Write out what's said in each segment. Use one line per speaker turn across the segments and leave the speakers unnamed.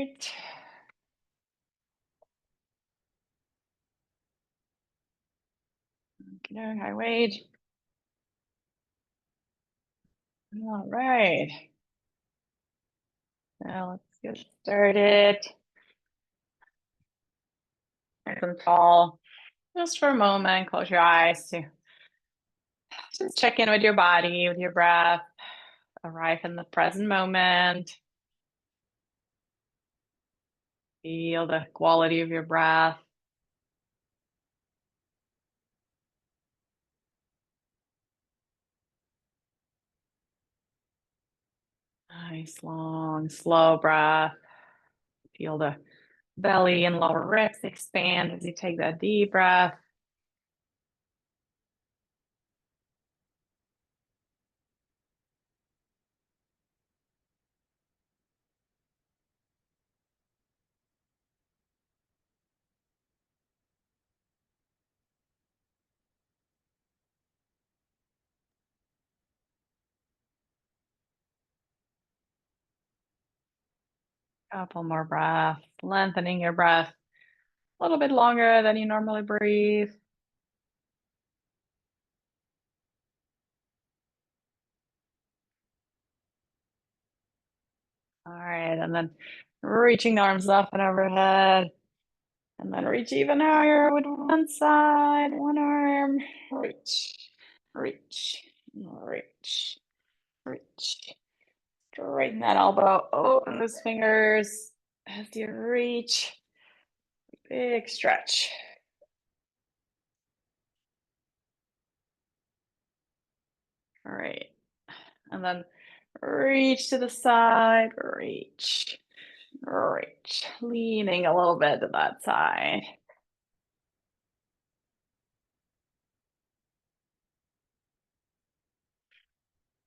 right. Okay, high weight. All right. Now let's get started. Nice and tall. Just for a moment, close your eyes to just check in with your body, with your breath, arrive in the present moment. Feel the quality of your breath. Nice, long, slow breath. Feel the belly and lower ribs expand as you take that deep breath. Couple more breaths, lengthening your breath a little bit longer than you normally breathe. All right, and then reaching the arms up and overhead. And then reach even higher with one side, one arm. Reach, reach, reach, reach. Straighten that elbow, open those fingers as you reach. Big stretch. All right. And then reach to the side, reach, reach. Leaning a little bit to that side.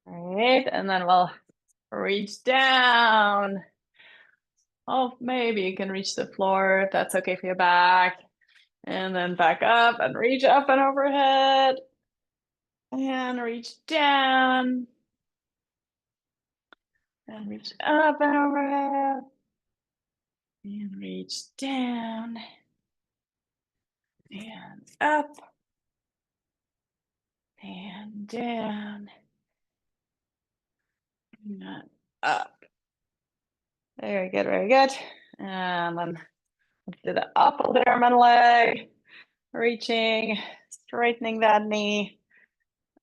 All right. And then we'll reach down. Oh, maybe you can reach the floor if that's okay for your back. And then back up and reach up and overhead. And reach down. And reach up and overhead. And reach down. And up. And down. And up. Very good, very good. And then let's do the opposite arm and leg. Reaching, straightening that knee.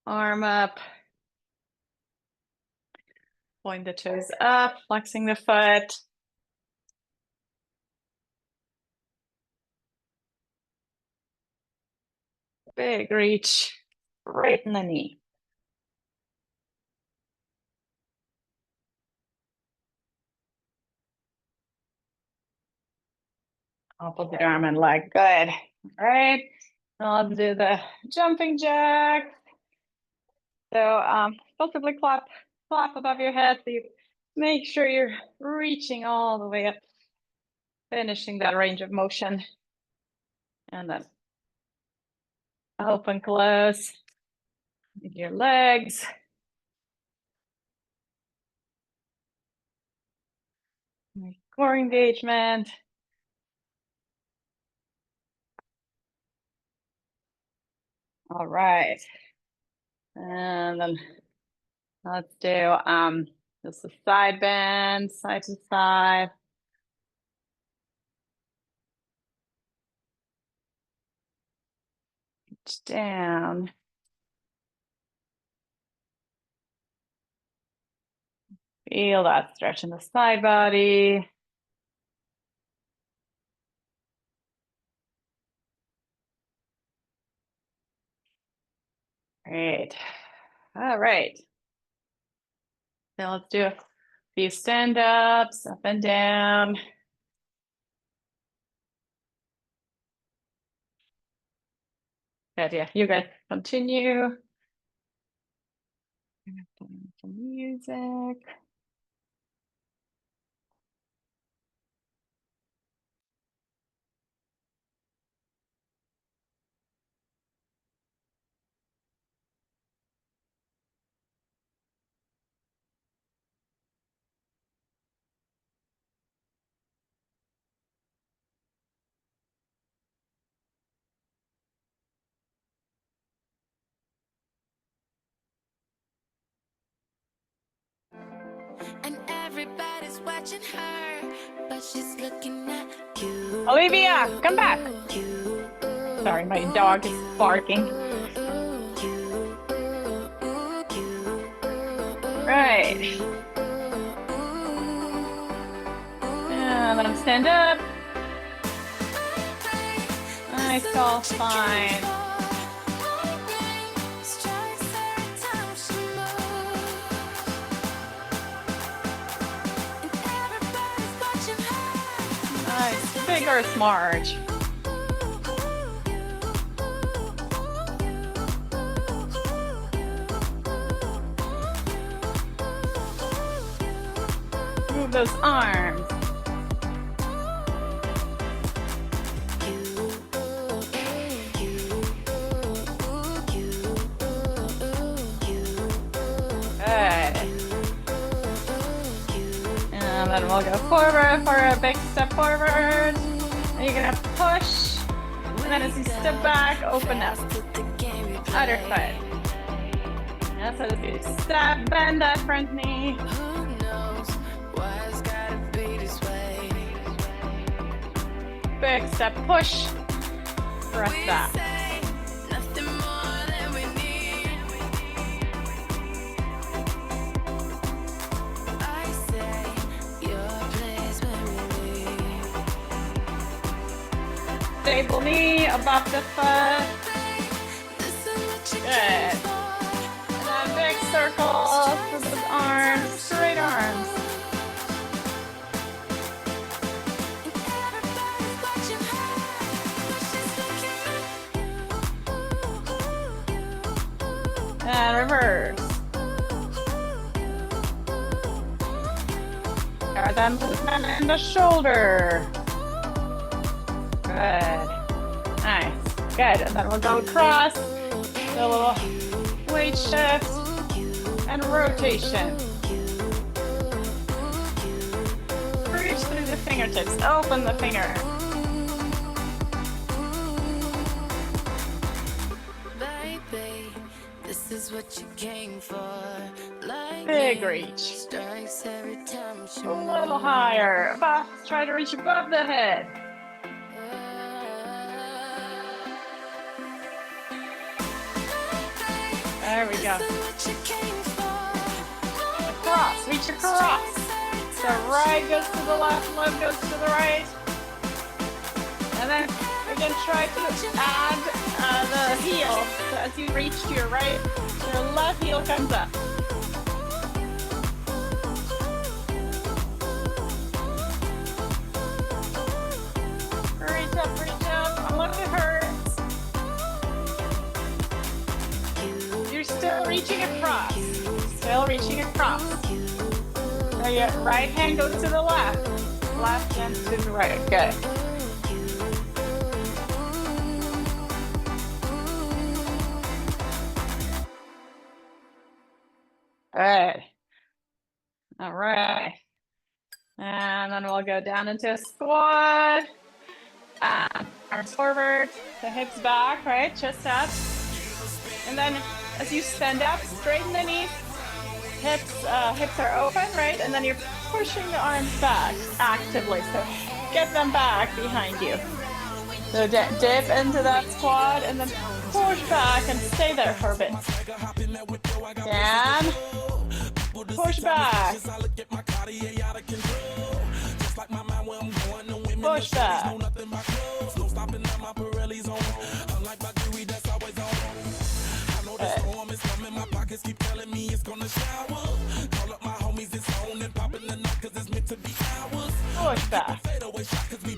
Arm up. Point the toes up, flexing the foot. Big reach right in the knee. Opposite arm and leg. Good. All right. Now let's do the jumping jack. So possibly clap above your head. So you make sure you're reaching all the way up, finishing that range of motion. And then open, close with your legs. Core engagement. All right. And then let's do just a side bend, side to side. Reach down. Feel that stretch in the side body. Great. All right. Now let's do a few stand-ups, up and down. Good, yeah. You guys continue. Some music.
watching her, but she's looking at you.
Olivia, come back. Sorry, my dog is barking. Right. And then stand up. Nice, all fine. Nice, big or smart. Move those arms. And then we'll go forward for a big step forward. And you're gonna push. And then as you step back, open up. Other foot. And so as you step, bend that front knee. Big step, push. Press that. Stable knee above the foot. Good. And then big circle for those arms, straight arms. And reverse. Got that movement in the shoulder. Good. Nice. Good. And then we'll go across. Do a little weight shift and rotation. Reach through the fingertips. Open the finger.
Baby, this is what you came for.
Big reach. A little higher. Above. Try to reach above the head. There we go. Across, reach across. So right goes to the left, left goes to the right. And then again, try to add the heel. So as you reach to your right, your left heel comes up. Reach up, unless it hurts. Still reaching across. Still reaching across. So your right hand goes to the left. Left hand to the right. Good. Good. All right. And then we'll go down into a squat. Arms forward, the hips back, right? Chest up. And then as you stand up, straighten the knees, hips are open, right? And then you're pushing the arms back actively. So get them back behind you. So dip into that squat and then push back and stay there for a bit. Down, push back. Push back.
Keep telling me it's gonna shower. Call up my homies, it's on and popping the night cause it's meant to be ours.
Push back.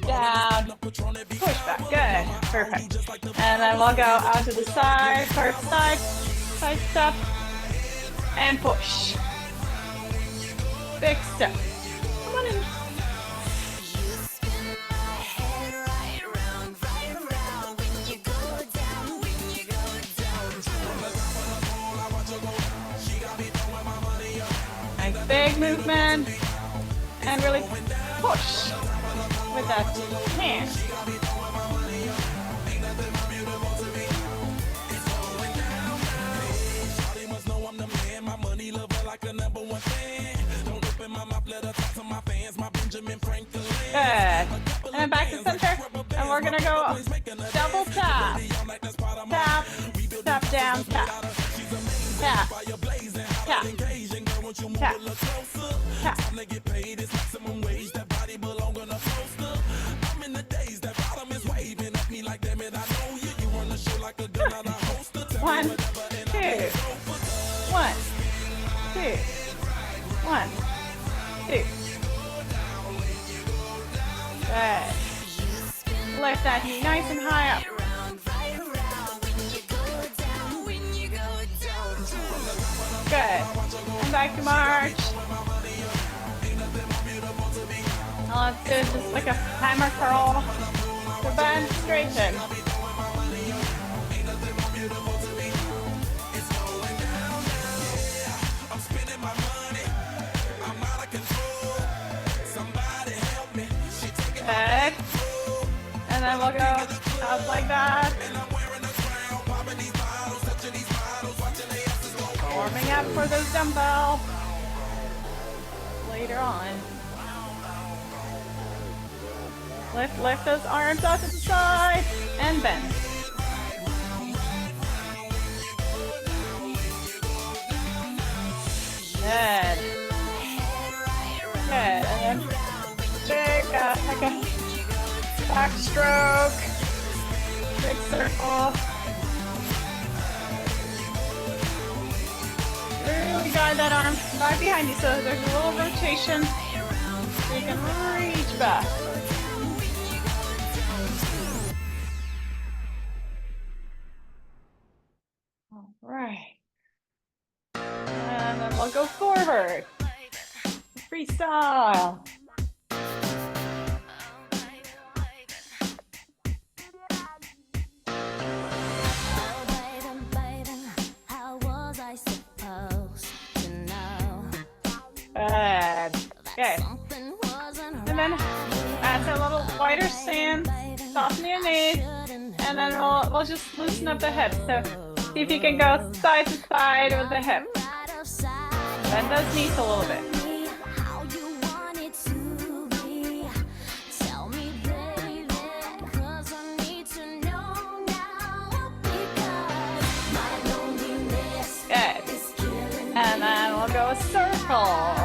Down. Push back. Good. Perfect. And then we'll go out to the side, first side step, and push. Big step. Come on in. Nice big movement. And really push with that hand.
My money lover like a number one fan. Don't open my mouth, let her talk to my fans.
Good. And then back to center. And we're gonna go double tap. Tap, tap down, tap. Tap. Tap. Tap. Tap. One, two. One, two. One, two. Good. Lift that knee nice and high up. Good. And back to march. Now let's do just like a hammer curl. So bend, straighten. Good. And then we'll go up like that. Warming up for those dumbbells later on. Lift those arms out to the side and bend. Good. Good. And then big, like a backstroke. Big circle. Really guide that arm back behind you so there's a little rotation so you can reach back. All right. And then we'll go forward. Freestyle. Good. Okay. And then add a little wider stance, soften your knees, and then we'll just loosen up the hips. So see if you can go side to side with the hips. Bend those knees a little bit. Good. And then we'll go a circle.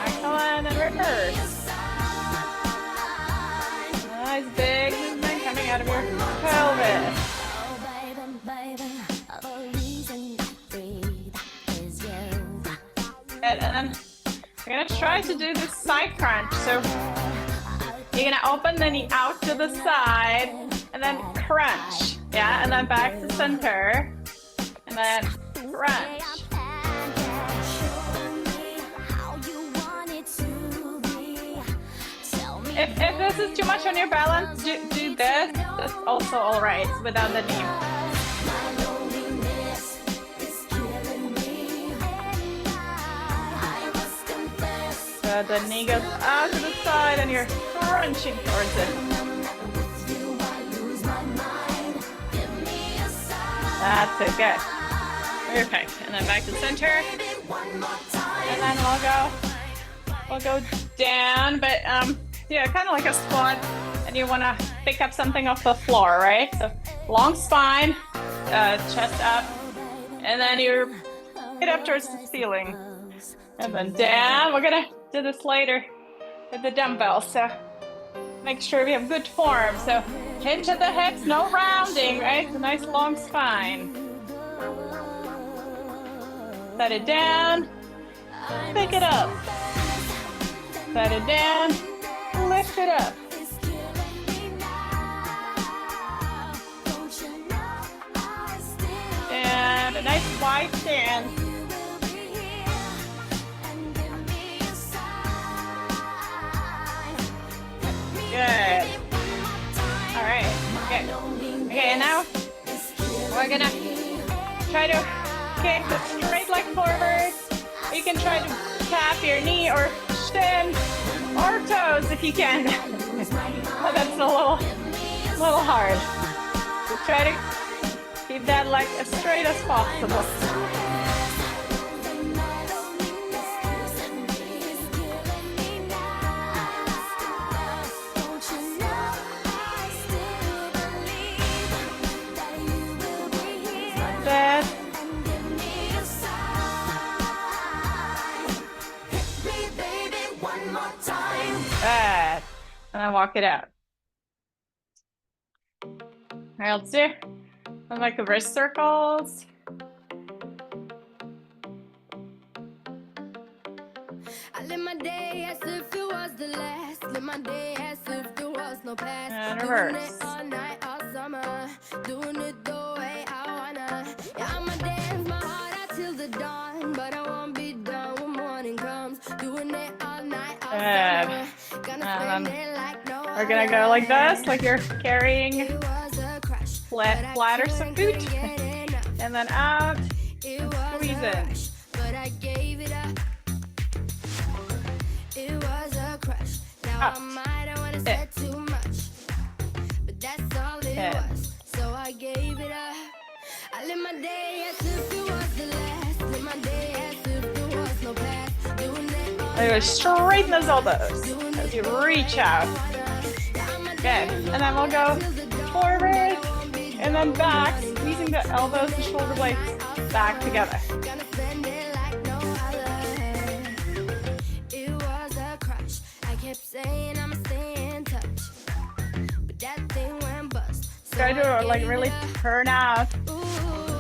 Excellent, and reverse. Nice big movement coming out of your pelvis. Good, and then we're gonna try to do this side crunch. So you're gonna open the knee out to the side and then crunch. Yeah, and then back to center. And then crunch. If this is too much on your balance, do this. That's also alright without the knee. So the knee goes out to the side and you're crunching towards it. That's it, good. Perfect. And then back to center. And then we'll go down, but yeah, kind of like a squat. And you want to pick up something off the floor, right? So long spine, chest up, and then you get up towards the ceiling. And then down. We're gonna do this later with the dumbbells. So make sure we have good form. So hinge at the hips, no rounding, right? It's a nice long spine. Set it down, pick it up. Set it down, lift it up. And a nice wide stance. Good. All right. Good. Okay, now we're gonna try to kick the straight leg forward. You can try to tap your knee or shin or toes if you can. But that's a little hard. So try to Keep that leg as straight as possible. That's it. Good. And then walk it out. All right, let's do some like wrist circles.
I live my day as if it was the last. Live my day as if there was no past.
And
Doing
reverse.
it all night, all summer. Doing it the way I wanna. Yeah, I'ma dance my heart out till the dawn. But I won't be done when morning comes. Doing it all night, all summer. Gonna spend it like no
We're gonna go like this, like you're carrying
It was a crush.
flatter some food. And then out.
It was
Squeeze
a
it.
rush, but I gave it up. It was a crush. Now
Up.
I might have wanna say too much, but that's all it
Good.
was. So I gave it up. I live my day as if it was the last. Live my day as if there was no past. Doing it all
Go straighten those elbows
doing
as
it
you
the way
reach
I
out.
wanna. Yeah, I'ma
Good.
dance
And then we'll
my
go
heart till the dawn,
forward
but I won't be
and then
done
back,
when morning
squeezing the
comes.
elbows and shoulder blades back together.
Gonna spend it like no other. It was a crush. I kept saying I'ma stay in touch, but that thing went bust. So
Try
I
to like
gave
really
it up.
turn out.
Ooh,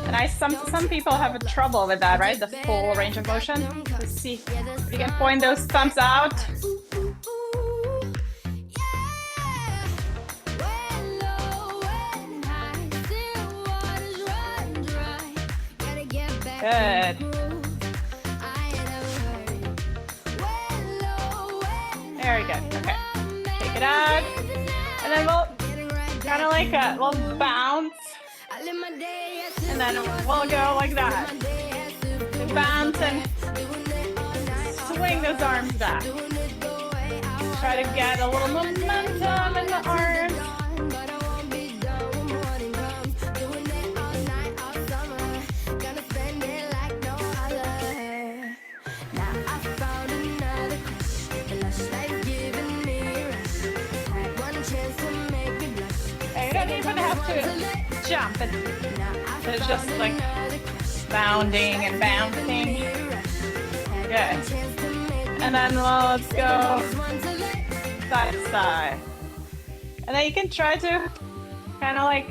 And some people have a trouble with that, right? The full range of motion. Let's see
yeah, the
if you can
sun
point those thumbs out.
Ooh, ooh, ooh, yeah. When low, when high, still waters run dry. Gotta get back
Good.
to the groove. I ain't never heard it. When low, when
Very good. Okay.
high,
Take it out. And then we'll
getting right
kind of like a little bounce.
I live my day as if
And then
it was
we'll go like
my
that.
day as if there was
Bounce
no
and
past. Doing it all night, all
swing those arms back.
doing it the way I
Try to get a little momentum in the arms.
but I won't be done when morning comes. Doing it all night, all summer. Gonna spend it like no other. Now I found another crush. The lush life giving me a rush. Had one chance to make me blush.
Hey, you don't even have to jump. It's just like bounding and bouncing. Good. And then let's go side to side. And then you can try to kind of like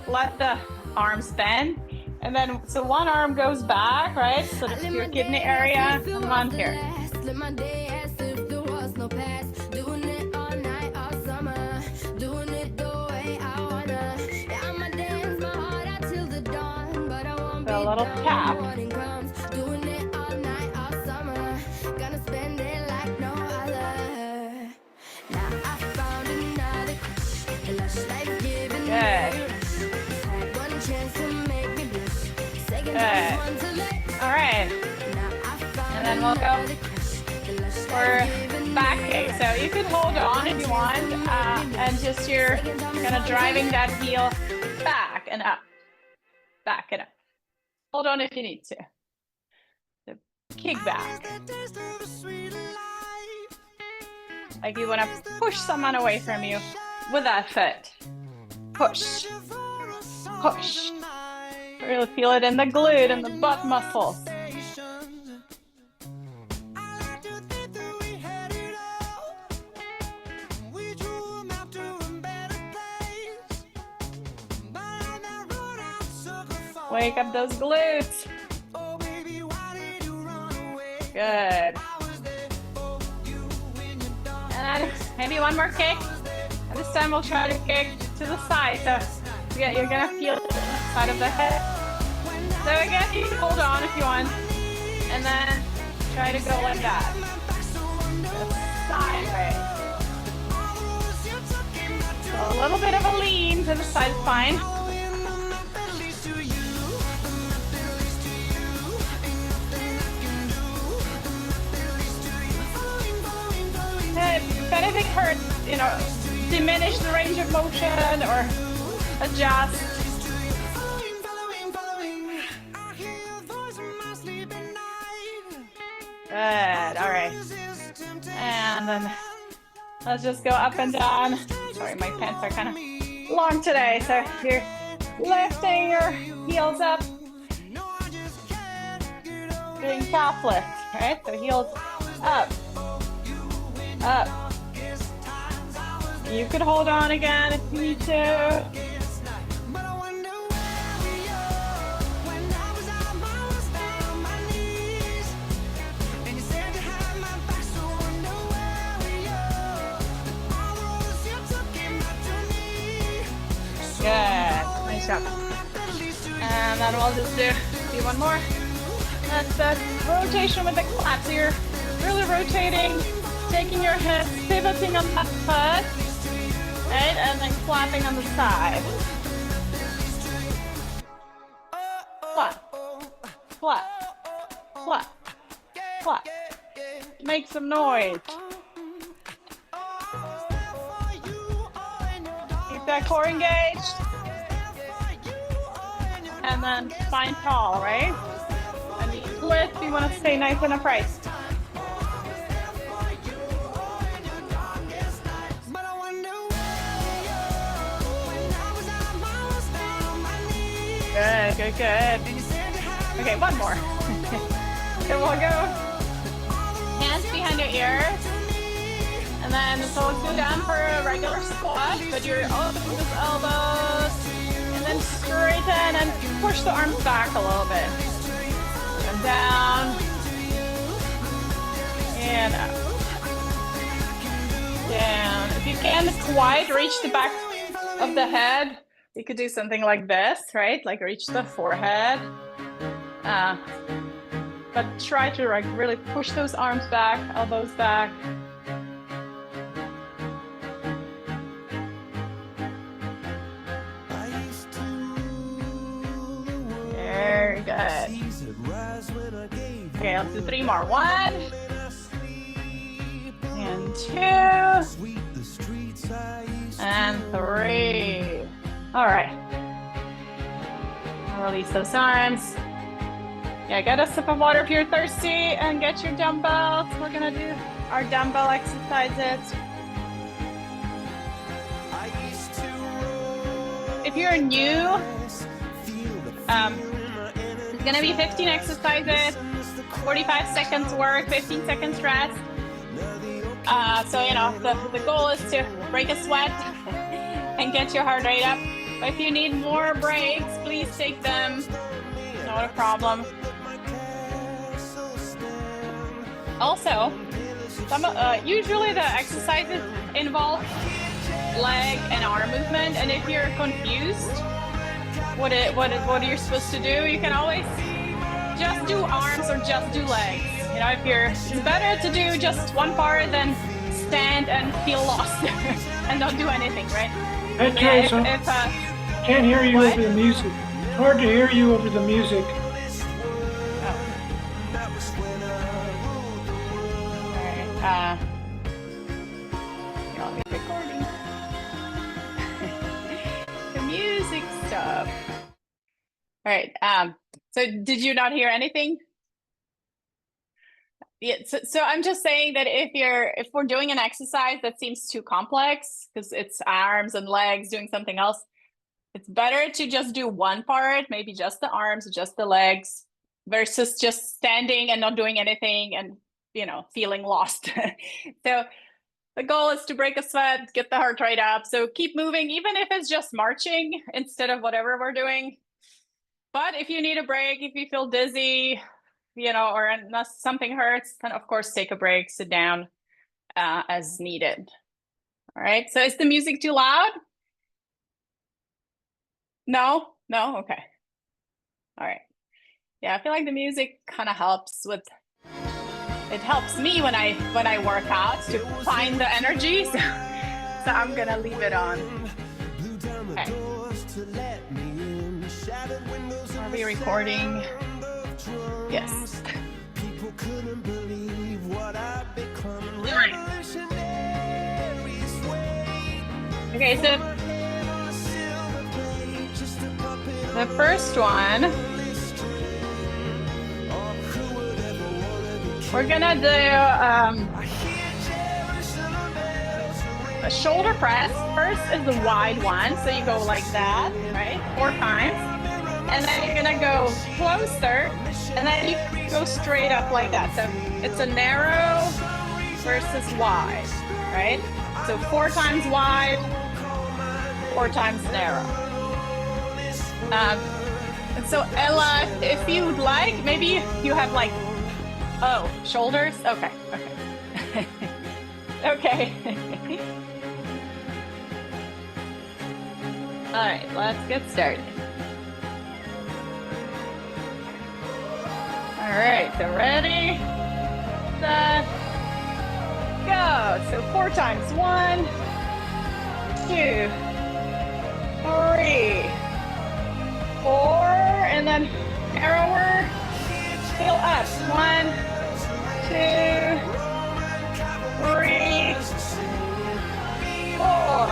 let the arms bend. And then, so one arm goes back, right? So that's your kidney area, and one here.
Live my day as if there was no past. Doing it all night, all summer. Doing it the way I wanna. Yeah, I'ma dance my heart out till the dawn, but I won't be
So a little
done
tap.
when morning comes. Doing it all night, all summer. Gonna spend it like no other. Now I found another crush. The lush life giving me a
Good.
rush. Had one chance to make me blush. Second
Good.
chance, one to let.
All right. And then we'll go for back kick. So you can hold on if you want, and just you're kind of driving that heel back and up, back and up. Hold on if you need to. So kick back. Like you want to push someone away from you with that foot. Push. Push. Really feel it in the glute and the butt muscles. Wake up those glutes. Good. And then maybe one more kick. And this time we'll try to kick to the side. So you're gonna feel the side of the head. So again, you can hold on if you want. And then try to go like that. Sideways. So a little bit of a lean to the side spine. If anything hurts, diminish the range of motion or adjust. Good. All right. And then let's just go up and down. Sorry, my pants are kind of long today. So you're lifting your heels up. Doing calf lift, right? So heels up, up. You could hold on again if you need to. Good, nice job. And then we'll just do one more. That's the rotation with the clap. So you're really rotating, taking your hips, pivoting on that foot, right? And then clapping on the side. Clap, clap, clap, clap. Make some noise. Keep that core engaged. And then spine tall, right? And the split, you want to stay nice and upright. Good, good, good. Okay, one more. So we'll go hands behind your ears. And then so let's go down for a regular squat, but your elbows. And then straighten and push the arms back a little bit. And down. And up. Down. If you can quite reach the back of the head, you could do something like this, right? Like reach the forehead. But try to like really push those arms back, elbows back. Very good. Okay, let's do 3 more. 1 and 2 and 3. All right. Release those arms. Yeah, get a sip of water if you're thirsty and get your dumbbells. We're gonna do our dumbbell exercises. If you're new, it's gonna be 15 exercises, 45 seconds work, 15 seconds rest. So, you know, the goal is to break a sweat and get your heart rate up. But if you need more breaks, please take them. Not a problem. Also, usually the exercises involve leg and arm movement, and if you're confused what you're supposed to do, you can always just do arms or just do legs. You know, it's better to do just one part than stand and feel lost and not do anything, right?
Hey, Teresa, can't hear you over the music. It's hard to hear you over the music.
You're on the recording. The music stopped. All right. So did you not hear anything? Yeah. So I'm just saying that if we're doing an exercise that seems too complex because it's arms and legs doing something else, it's better to just do one part, maybe just the arms, just the legs, versus just standing and not doing anything and, you know, feeling lost. So the goal is to break a sweat, get the heart rate up. So keep moving, even if it's just marching instead of whatever we're doing. But if you need a break, if you feel dizzy, you know, or unless something hurts, then of course take a break, sit down as needed. All right, so is the music too loud? No? Okay. All right. Yeah, I feel like the music kind of helps with, it helps me when I work out to find the energy. So I'm gonna leave it on. Okay. Are we recording? Yes. All right. Okay, so the first one we're gonna do a shoulder press. First is the wide one, so you go like that, right? 4 times. And then you're gonna go closer, and then you go straight up like that. So it's a narrow versus wide, right? So 4 times wide, 4 times narrow. And so Ella, if you'd like, maybe you have like, oh, shoulders? Okay, okay. Okay. All right, let's get started. All right, so ready, set, go. So 4 times, 1, 2, 3, 4, and then narrower, heel up, 1, 2, 3, 4,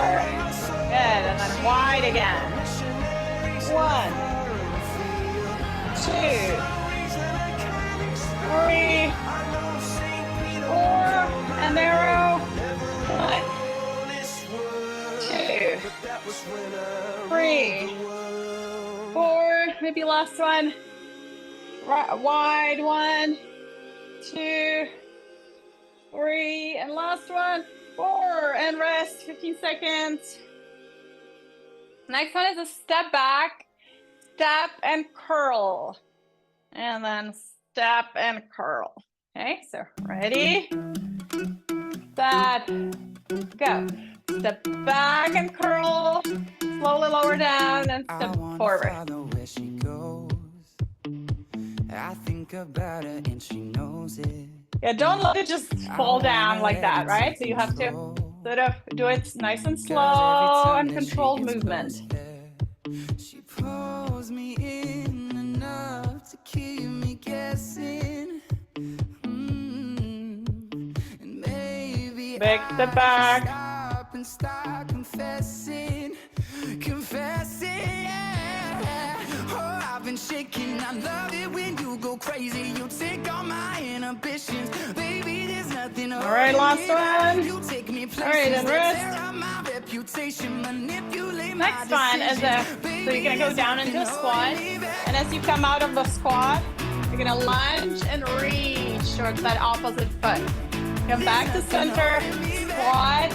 good, and then wide again, 1, 2, 3, 4, and narrow, 1, 2, 3, 4, maybe last one, wide, 1, 2, 3, and last one, 4, and rest, 15 seconds. Next one is a step back, step and curl, and then step and curl. Okay, so ready, set, go. Step back and curl, slowly lower down, and step forward.
Where she goes. I think about her and she knows it.
Yeah, don't let it just fall down like that, right? So you have to sort of do it nice and slow and controlled movement.
She pulls me in enough to keep me guessing. And maybe
Big step back.
stop and start confessing, yeah. Oh, I've been shaking. I love it when you go crazy. You take all my inhibitions, baby. There's nothing.
All right, last one.
You take me
All right, and rest.
my reputation, manipulate my
Next one is so you're gonna go down into a squat, and as you come out of the squat, you're gonna lunge and reach towards that opposite foot. Come back to center, squat,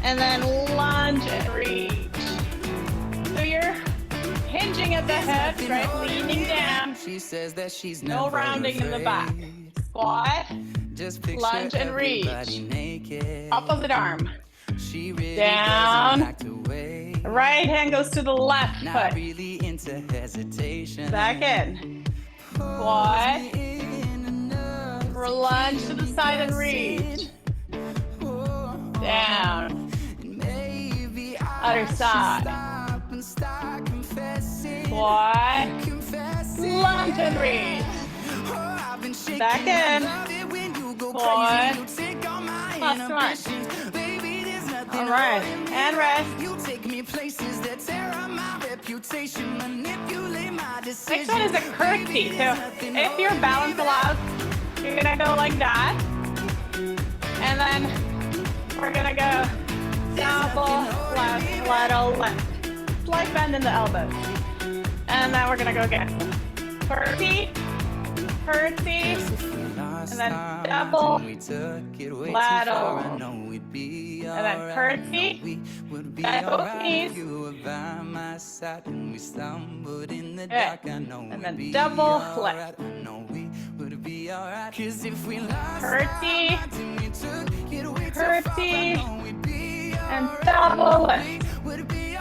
and then lunge and reach. So you're hinging at the hips, right? Leaning down.
She says that she's
No rounding in the back. Squat,
Just picture
lunge and reach.
everybody naked.
opposite arm.
She really
Down.
doesn't act away.
Right hand goes to the left
Not
foot.
really into hesitation.
Back in. Squat. Lunge to the side and reach. Down. Other side. Squat. Lunge and reach. Back in. Squat. Last one. All right. And rest. Next one is a curtsy. So if your balance allows, you're gonna go like that. And then we're gonna go double left, lateral left. Slight bend in the elbows. And then we're gonna go again. Curtsy, curtsy, and then double, lateral, and then curtsy, bend both knees, yeah. And then double left, curtsy, curtsy, and double left.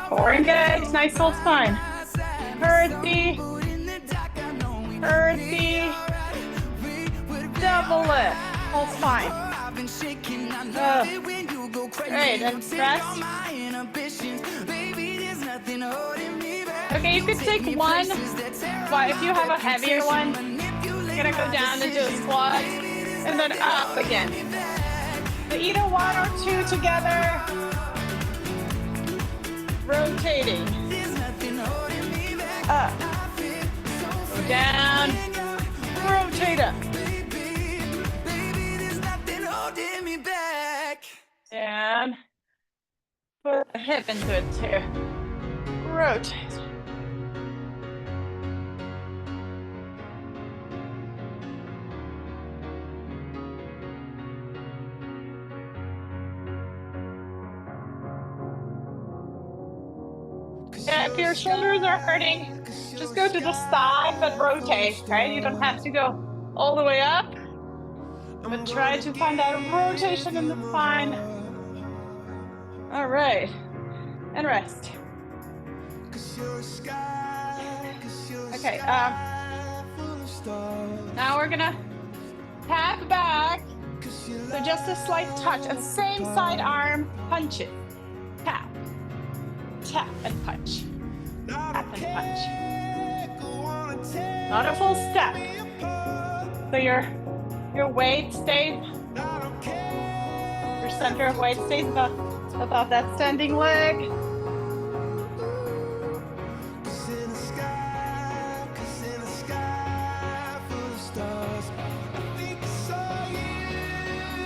Core engaged, nice whole spine. Curtsy, curtsy, double lift, whole spine. Great, and rest. Okay, you could take one, but if you have a heavier one, you're gonna go down and do a squat, and then up again. So either one or two together, rotating. Up, go down, rotate up. and put a hip into it too. Rotate. Yeah, if your shoulders are hurting, just go to the side, but rotate, right? You don't have to go all the way up, but try to find that rotation in the spine. All right, and rest. Okay, now we're gonna tap back, so just a slight touch, and same side arm punches. Tap, tap and punch, tap and punch. Not a full step. So your weight stays, your center of weight stays above that standing leg.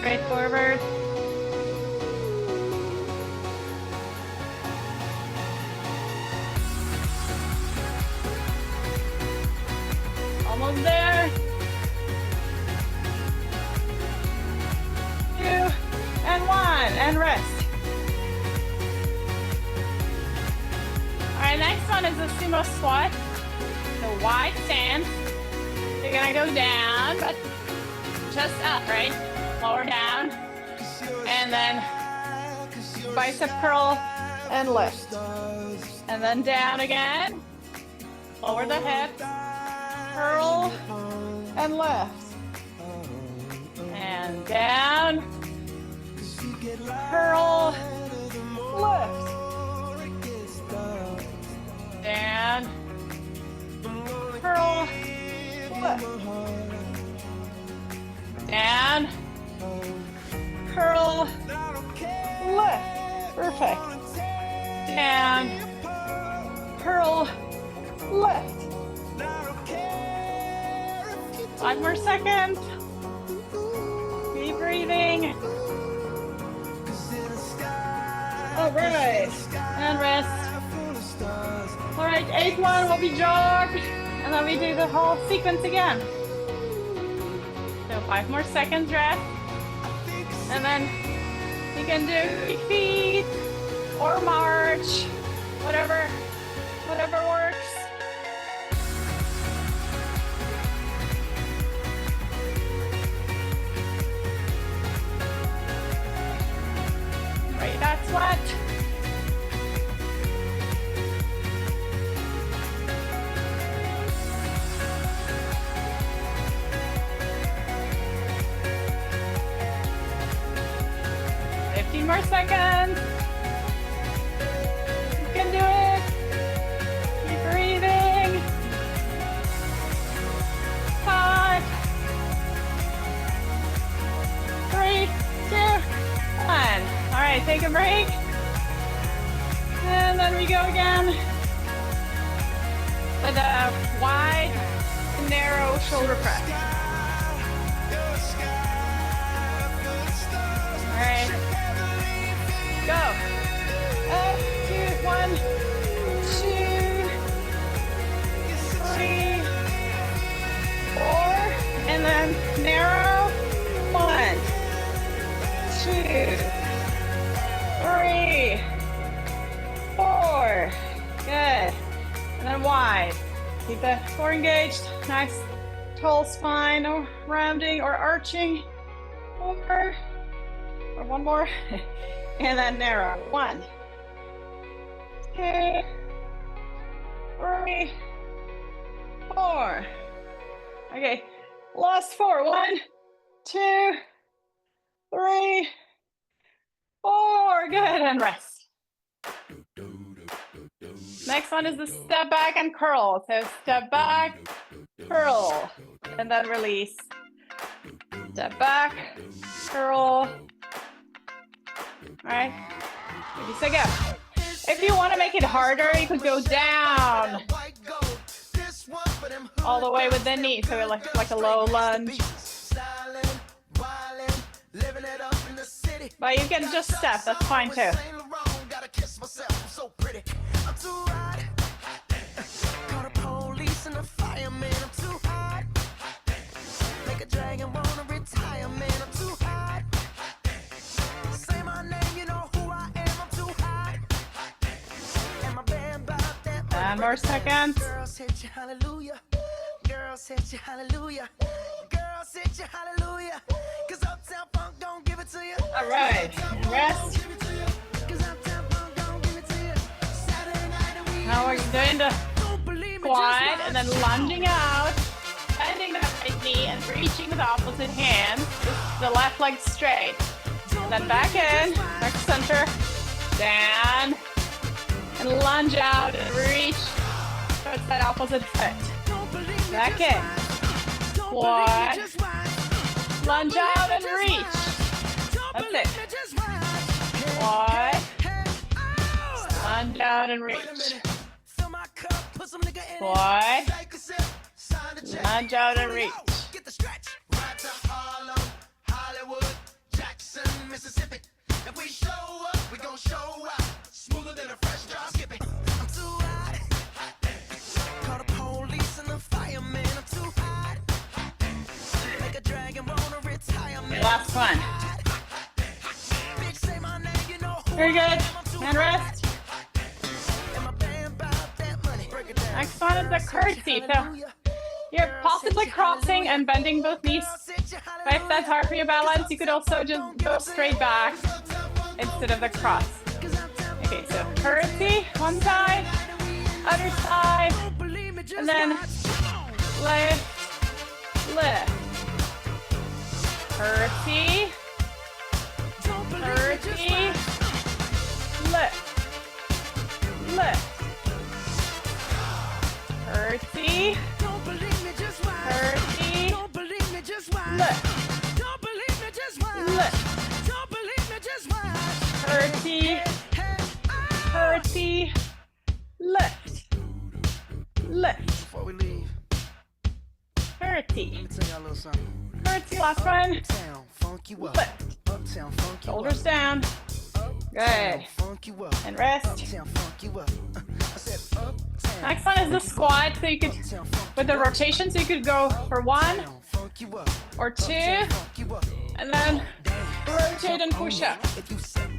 Straight forward. Almost there. 2 and 1 and rest. All right, next one is a sumo squat. The wide stance. You're gonna go down, but chest up, right? Lower down. And then bicep curl and lift. And then down again. Lower the hips. Curl and lift. And down. Curl, lift. Down. Curl, lift. Down. Curl, lift. Perfect. Down. Curl, lift. 5 more seconds. Keep breathing. All right, and rest. All right, 8th one will be jog, and then we do the whole sequence again. So 5 more seconds rest, and then you can do feet or march, whatever works. Right, that's what. More seconds. You can do it. Keep breathing. 5, 3, 2, 1. All right, take a break. And then we go again with a wide, narrow shoulder press. All right. Go. Up, 2, 1, 2, 3, 4, and then narrow. 1, 2, 3, 4. Good. And then wide. Keep the core engaged. Nice tall spine, no rounding or arching. 4, or one more. And then narrow. 1, 2, 3, 4. Okay, last 4. 1, 2, 3, 4. Good, and rest. Next one is the step back and curl. So step back, curl, and then release. Step back, curl. All right, ready, set, go. If you want to make it harder, you could go down all the way with the knee, so like a low lunge.
Living it up in
But you can just step, that's fine too.
Call the police and the fireman, I'm too hot. Make a dragon wanna retire, man, I'm too hot. Say my name, you know who I am, I'm too hot. And my band bought that
10 more seconds.
Girls hit you hallelujah. Girls hit you hallelujah. Girls hit you hallelujah. Cause Uptown Funk don't give it to you.
All right, and rest.
Cause Uptown Funk don't give it to you. Saturday night and we
Now we're doing the
don't believe me,
squat
just
and then lunging out, bending the right knee and reaching with the opposite hand. The left leg straight. And then back in, back to center, down, and lunge out and reach towards that opposite foot. Back in, squat, lunge out and reach. That's it. Squat, lunge out and reach. Squat, lunge out and reach.
Get the stretch. Right to Harlem, Hollywood, Jackson, Mississippi. If we show up, we gon' show out. Smoother than a fresh drop. Skip it. I'm too hot. Call the police and the fireman. I'm too hot. Make a dragon wanna retire, man.
Last one.
Bitch, say my name, you know who
Very
I
good.
am. I'm too
And rest.
And my band bought that money. Break it down.
Next one is the curtsy. So you're possibly crossing and bending both knees. But if that's hard for your balance, you could also just go straight back instead of the cross. Okay, so curtsy, one side, other side, and then lift, lift. Curtsy, curtsy, lift, lift. Curtsy, curtsy, lift, lift. Curtsy, curtsy, lift, lift.
Before we leave,
Curtsy,
let me tell y'all a little something.
curtsy, last one.
Uptown, funk you up.
Lift.
Uptown, funk you
Shoulders
up.
down. Good.
Funk you up.
And rest.
Uptown, funk you up. I said uptown.
Next one is the squat. So you could, with the rotation, so you could go for 1
Funk you up.
or 2,
Funk you up.
and then rotate and push up.
If you said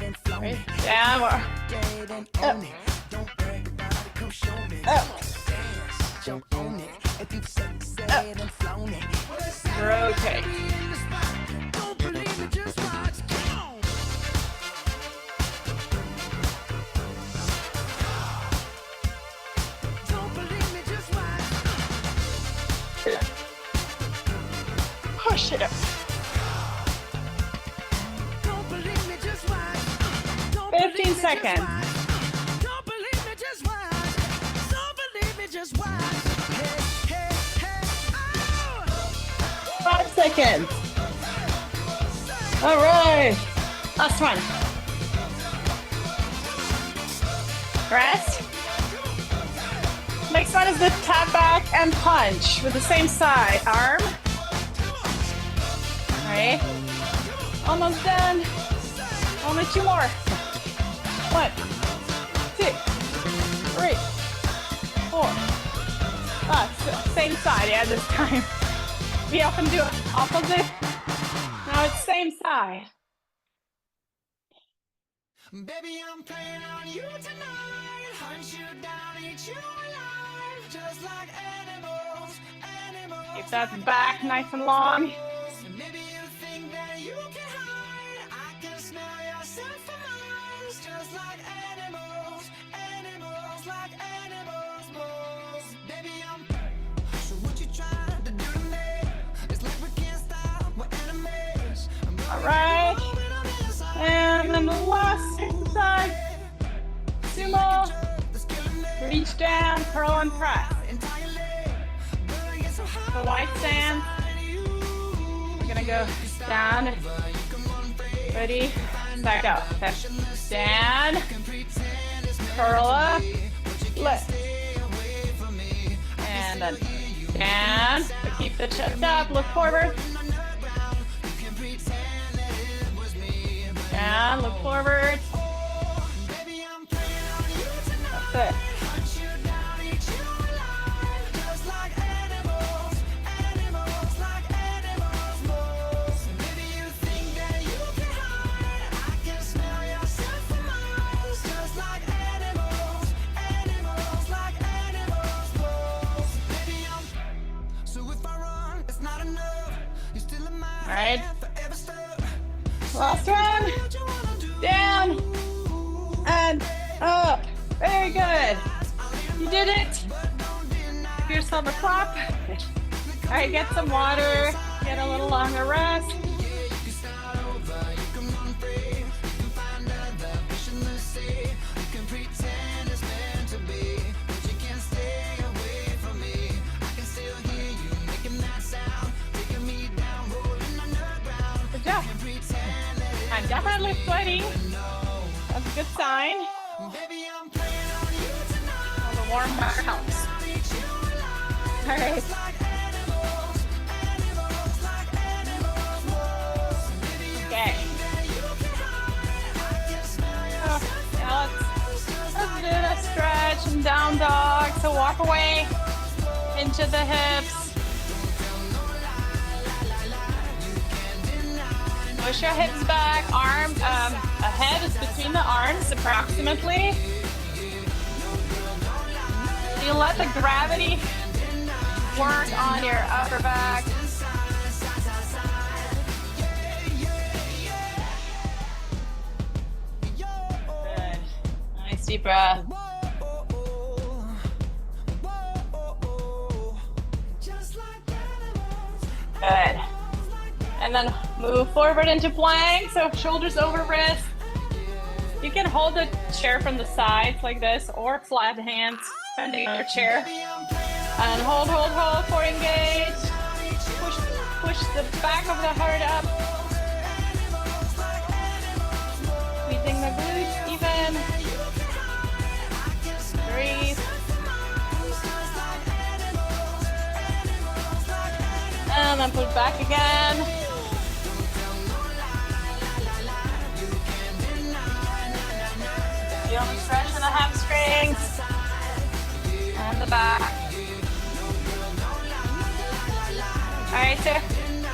and flown
Right?
it,
Down more.
dead and own it. Don't brag about it, come show me.
Up.
Dance, jump on it. If you said and flown it.
Rotate.
Don't believe it, just watch. Come on. Don't believe me, just watch.
Push it up.
Don't believe me, just watch.
15 seconds.
Don't believe me, just watch. Don't believe me, just watch. Hey, hey, hey, oh.
5 seconds. All right. Last one. Rest. Next one is the tap back and punch with the same side. Arm. All right. Almost done. Only 2 more. 1, 2, 3, 4, 5. Same side, yeah, this time. We often do opposite. Now it's same side.
Baby, I'm playing on you tonight. Hunt you down, eat you alive. Just like animals, animals.
Keep that back nice and long.
Maybe you think that you can hide. I can smell yourself for miles. Just like animals, animals, like animals, moles. Baby, I'm. So what you trying to do to me? It's like we can't stop, we're enemies.
All right. And then the last exercise. Sumo. Reach down, curl and press. The white stance. We're gonna go down. Ready? Back up. Okay. Down. Curl up. Lift. And then down. But keep the chest up. Look forward. down, look forward.
Baby, I'm playing on you tonight.
That's it.
Hunt you down, eat you alive. Just like animals, animals, like animals most. Maybe you think that you can hide. I can smell yourself for miles. Just like animals, animals, like animals most. Maybe I'm. So if I run, it's not enough. You're still in my
All right.
head, forever stuck.
Last one.
What you wanna do?
Down and up. Very good. You did it. Give yourself a clap. All right, get some water. Get a little longer rest. Good job. I'm definitely sweating. That's a good sign. Well, the warm water helps. All right. Okay. Oh, yeah, let's do the stretch and down dog. So walk away into the hips. Push your hips back, arm ahead is between the arms approximately. You let the gravity work on your upper back. Good. Nice deep breath. Good. And then move forward into plank, so shoulders over wrist. You can hold the chair from the sides like this or flat hands, depending on your chair. And hold, hold, hold for engage. Push the back of the heart up. Squeezing the glutes even. Breathe. And then push back again. Feel the stretch in the hamstrings and the back. All right, so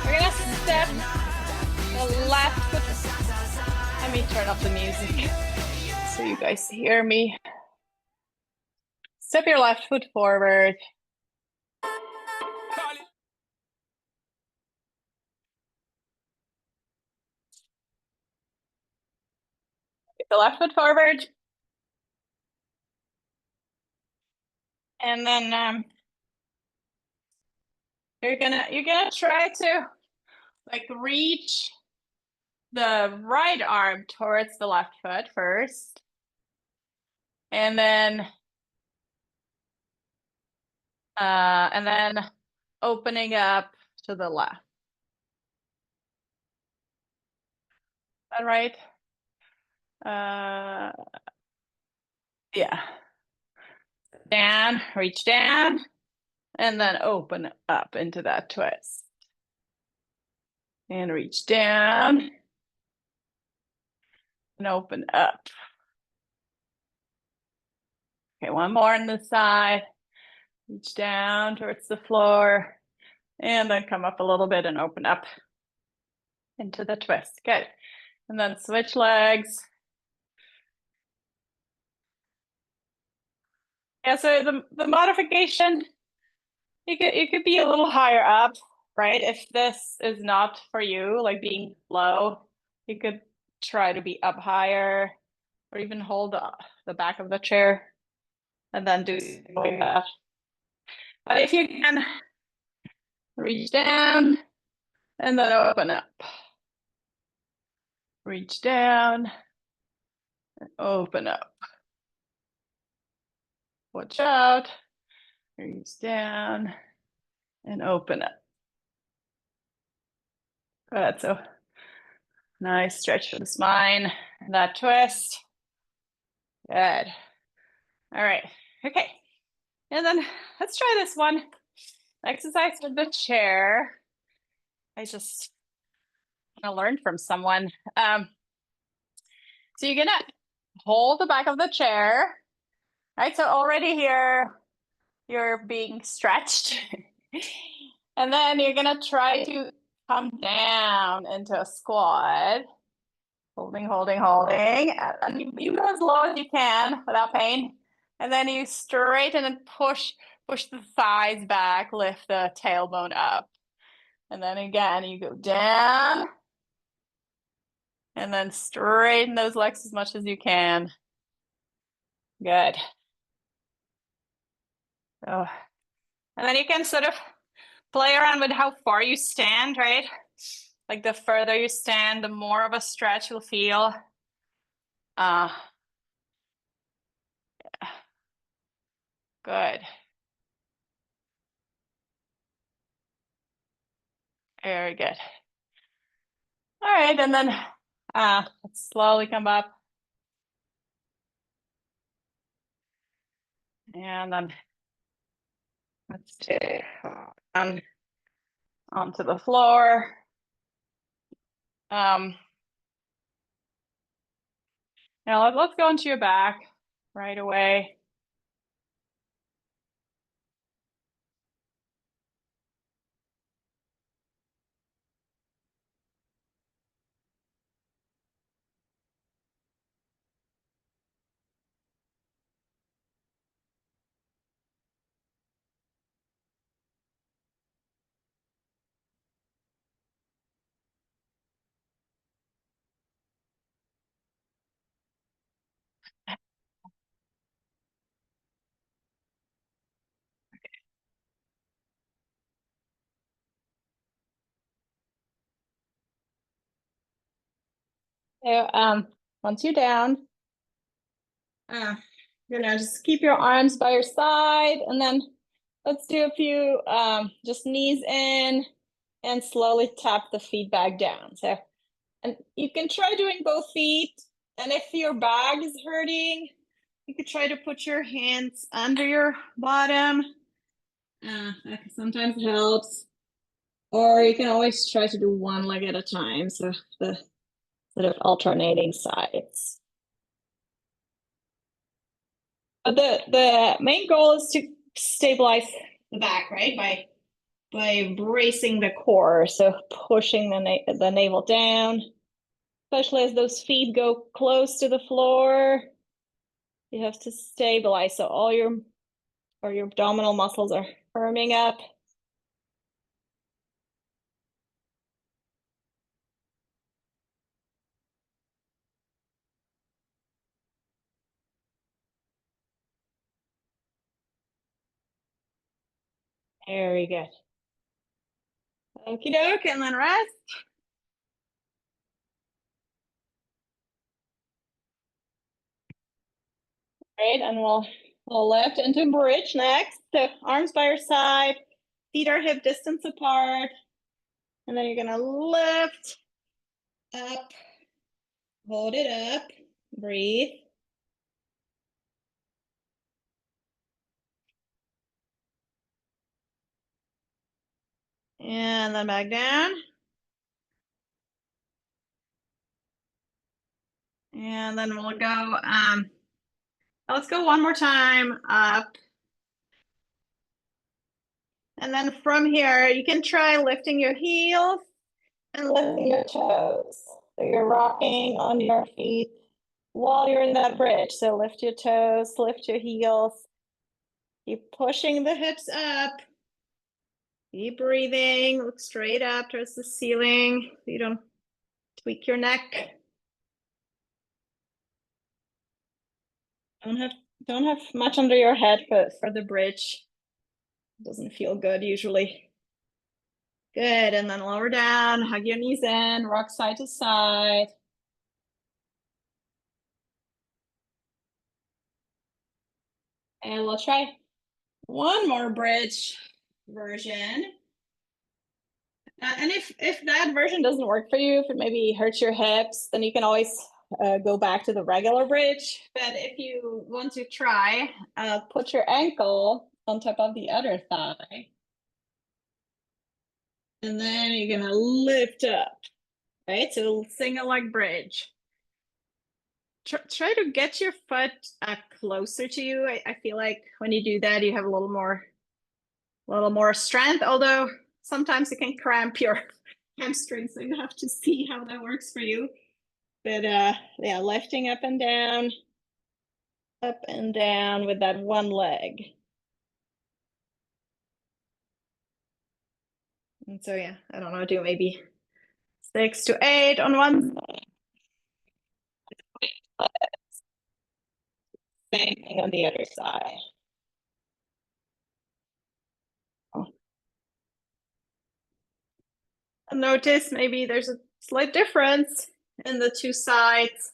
we're gonna step the left foot. Let me turn up the music so you guys hear me. Step your left foot forward. The left foot forward. And then you're gonna try to like reach the right arm towards the left foot first. And then opening up to the left. Is that right? Yeah. Down, reach down, and then open up into that twist. And reach down and open up. Okay, one more on this side. Reach down towards the floor and then come up a little bit and open up into the twist. Good. And then switch legs. Yeah, so the modification, you could be a little higher up, right? If this is not for you, like being low, you could try to be up higher or even hold the back of the chair and then do like that. But if you can reach down and then open up. Reach down and open up. Watch out. Reach down and open up. Good. So nice stretch for the spine and that twist. Good. All right. Okay. And then let's try this one. Exercise with the chair. I just want to learn from someone. So you're gonna hold the back of the chair, right? So already here, you're being stretched. And then you're gonna try to come down into a squat. Holding, holding, holding. And you go as low as you can without pain. And then you straighten and push the thighs back, lift the tailbone up. And then again, you go down. And then straighten those legs as much as you can. Good. Oh. And then you can sort of play around with how far you stand, right? Like the further you stand, the more of a stretch you'll feel. Good. Very good. All right, and then let's slowly come up. And then let's take onto the floor. Now let's go into your back right away. So once you're down, you're gonna just keep your arms by your side, and then let's do a few just knees in and slowly tap the feet back down. So, and you can try doing both feet, and if your back is hurting, you could try to put your hands under your bottom. That sometimes helps. Or you can always try to do one leg at a time, so the sort of alternating sides. But the main goal is to stabilize the back, right? By bracing the core, so pushing the navel down, especially as those feet go close to the floor. You have to stabilize, so all your abdominal muscles are firming up. Very good. Okie doke, and then rest. Right, and we'll lift into bridge next. So arms by your side, feet are hip distance apart. And then you're gonna lift up, hold it up, breathe. And then back down. And then we'll go, let's go one more time up. And then from here, you can try lifting your heels and lifting your toes. So you're rocking on your feet while you're in that bridge. So lift your toes, lift your heels. Keep pushing the hips up. Keep breathing, look straight up towards the ceiling so you don't tweak your neck. Don't have much under your head for the bridge. It doesn't feel good usually. Good, and then lower down, hug your knees in, rock side to side. And we'll try one more bridge version. And if that version doesn't work for you, if it maybe hurts your hips, then you can always go back to the regular bridge. But if you want to try, put your ankle on top of the other thigh. And then you're gonna lift up, right? So single leg bridge. try to get your foot closer to you. I feel like when you do that, you have a little more strength, although sometimes it can cramp your hamstring, so you have to see how that works for you. But yeah, lifting up and down with that one leg. And so yeah, I don't know, do maybe 6 to 8 on one side. Same thing on the other side. And notice maybe there's a slight difference in the two sides.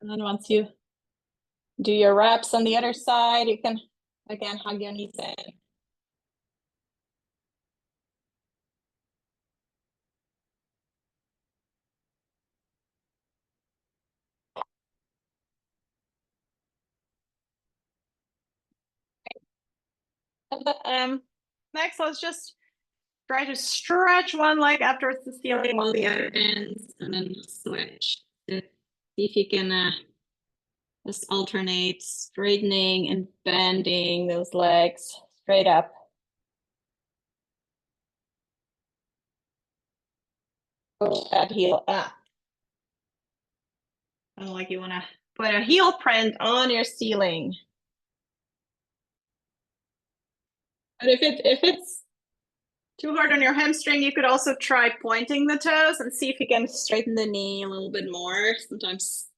And then once you do your reps on the other side, you can again hug your knees in. Next, let's just try to stretch one leg up towards the ceiling while the other ends, and then switch. See if you can just alternate straightening and bending those legs straight up. Push that heel up. Kind of like you want to put a heel print on your ceiling. But if it's too hard on your hamstring, you could also try pointing the toes and see if you can straighten the knee a little bit more. Sometimes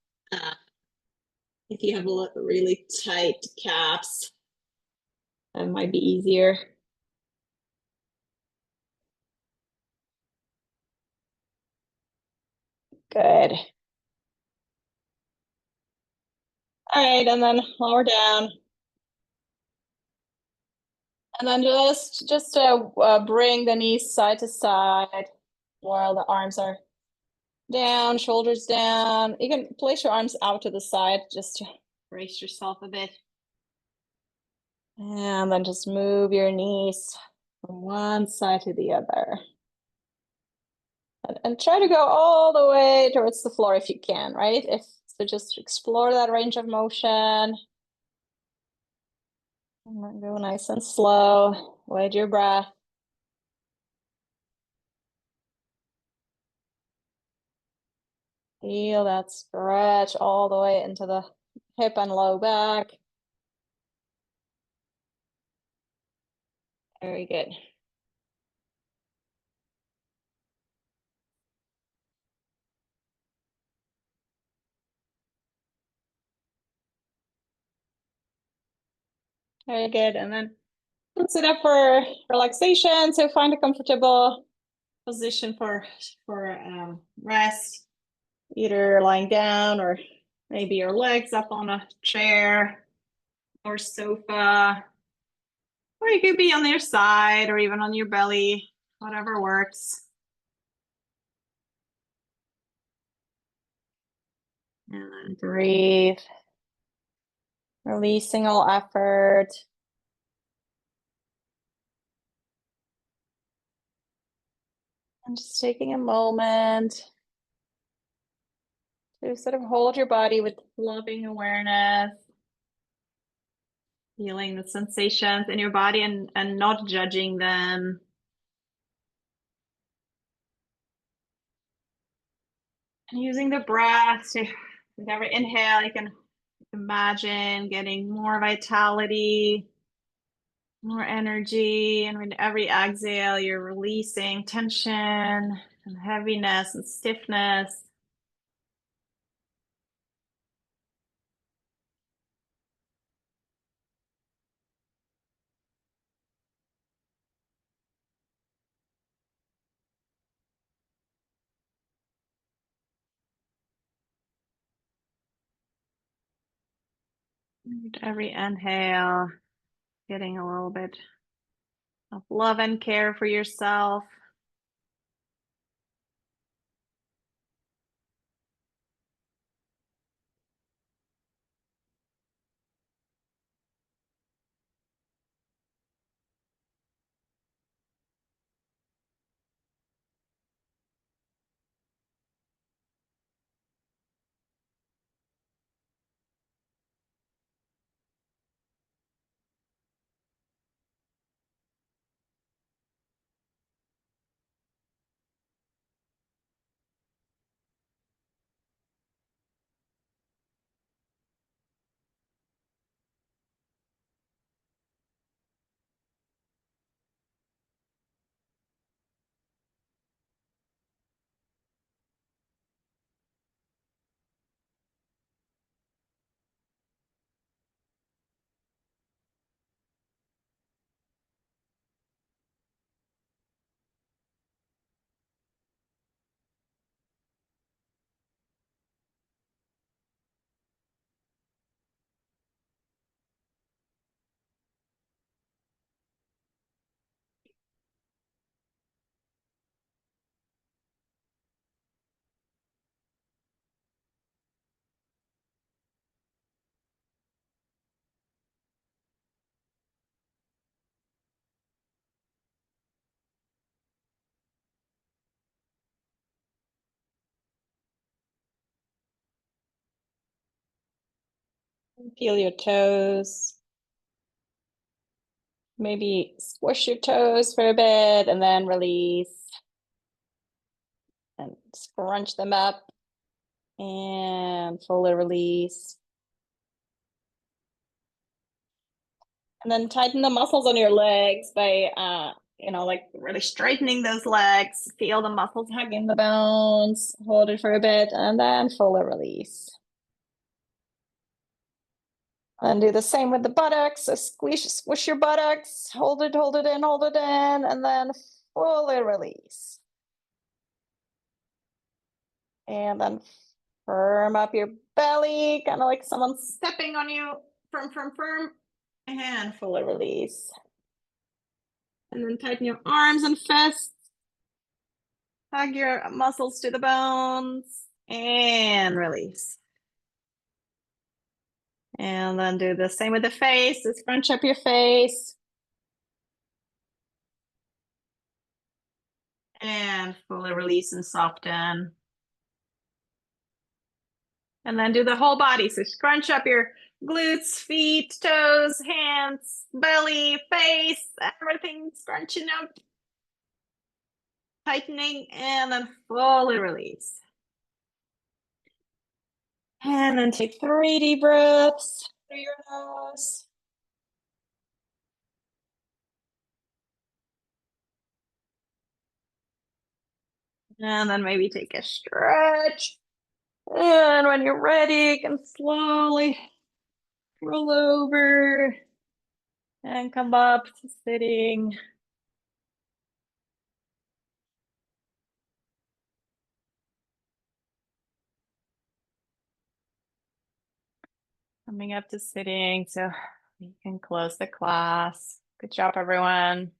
if you have really tight calves, that might be easier. Good. All right, and then lower down. And then just bring the knees side to side while the arms are down, shoulders down. You can place your arms out to the side just to brace yourself a bit. And then just move your knees from one side to the other. And try to go all the way towards the floor if you can, right? So just explore that range of motion. And go nice and slow. Wait your breath. Feel that stretch all the way into the hip and low back. Very good. Very good. And then let's sit up for relaxation. So find a comfortable position for rest, either lying down or maybe your legs up on a chair or sofa, or you could be on your side or even on your belly, whatever works. And then breathe, releasing all effort. And just taking a moment to sort of hold your body with loving awareness, feeling the sensations in your body and not judging them. And using the breath to, with every inhale, you can imagine getting more vitality, more energy. And with every exhale, you're releasing tension and heaviness and stiffness. With every inhale, getting a little bit of love and care for yourself. Feel your toes. Maybe squish your toes for a bit and then release. And scrunch them up and fully release. And then tighten the muscles on your legs by, like really straightening those legs. Feel the muscles hugging the bones. Hold it for a bit and then fully release. And do the same with the buttocks. So squish your buttocks. Hold it in, and then fully release. And then firm up your belly, kind of like someone stepping on you. Firm. And fully release. And then tighten your arms and fists. Hug your muscles to the bones. And release. And then do the same with the face. Just scrunch up your face. And fully release and soften. And then do the whole body. So scrunch up your glutes, feet, toes, hands, belly, face, everything scrunching up. Tightening and then fully release. And then take 3 deep breaths through your nose. And then maybe take a stretch. And when you're ready, you can slowly roll over and come up to sitting. Coming up to sitting, so you can close the class. Good job, everyone.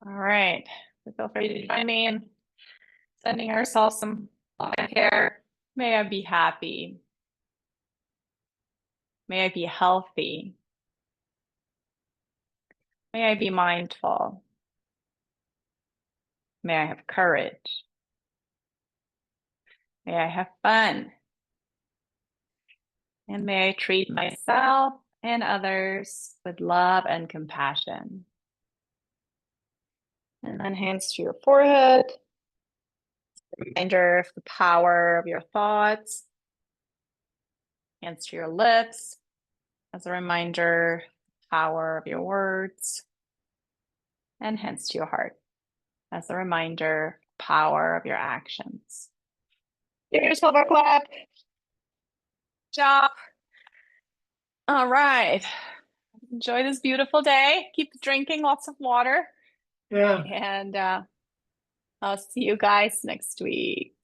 All right, so feel free to join me in sending ourselves some love and care. May I be happy. May I be healthy. May I be mindful. May I have courage. May I have fun. And may I treat myself and others with love and compassion. And then hands to your forehead. Reminder of the power of your thoughts. Hands to your lips. As a reminder, the power of your words. And hands to your heart. As a reminder, power of your actions. Give yourself a clap. Good job. All right. Enjoy this beautiful day. Keep drinking lots of water.
Yeah.
And I'll see you guys next week.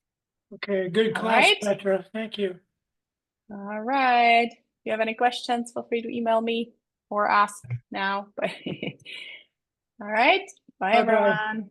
Okay. Good
All
class,
right.
Petra. Thank you.
All right. If you have any questions, feel free to email me or ask now. All right. Bye,
Bye-bye.
everyone.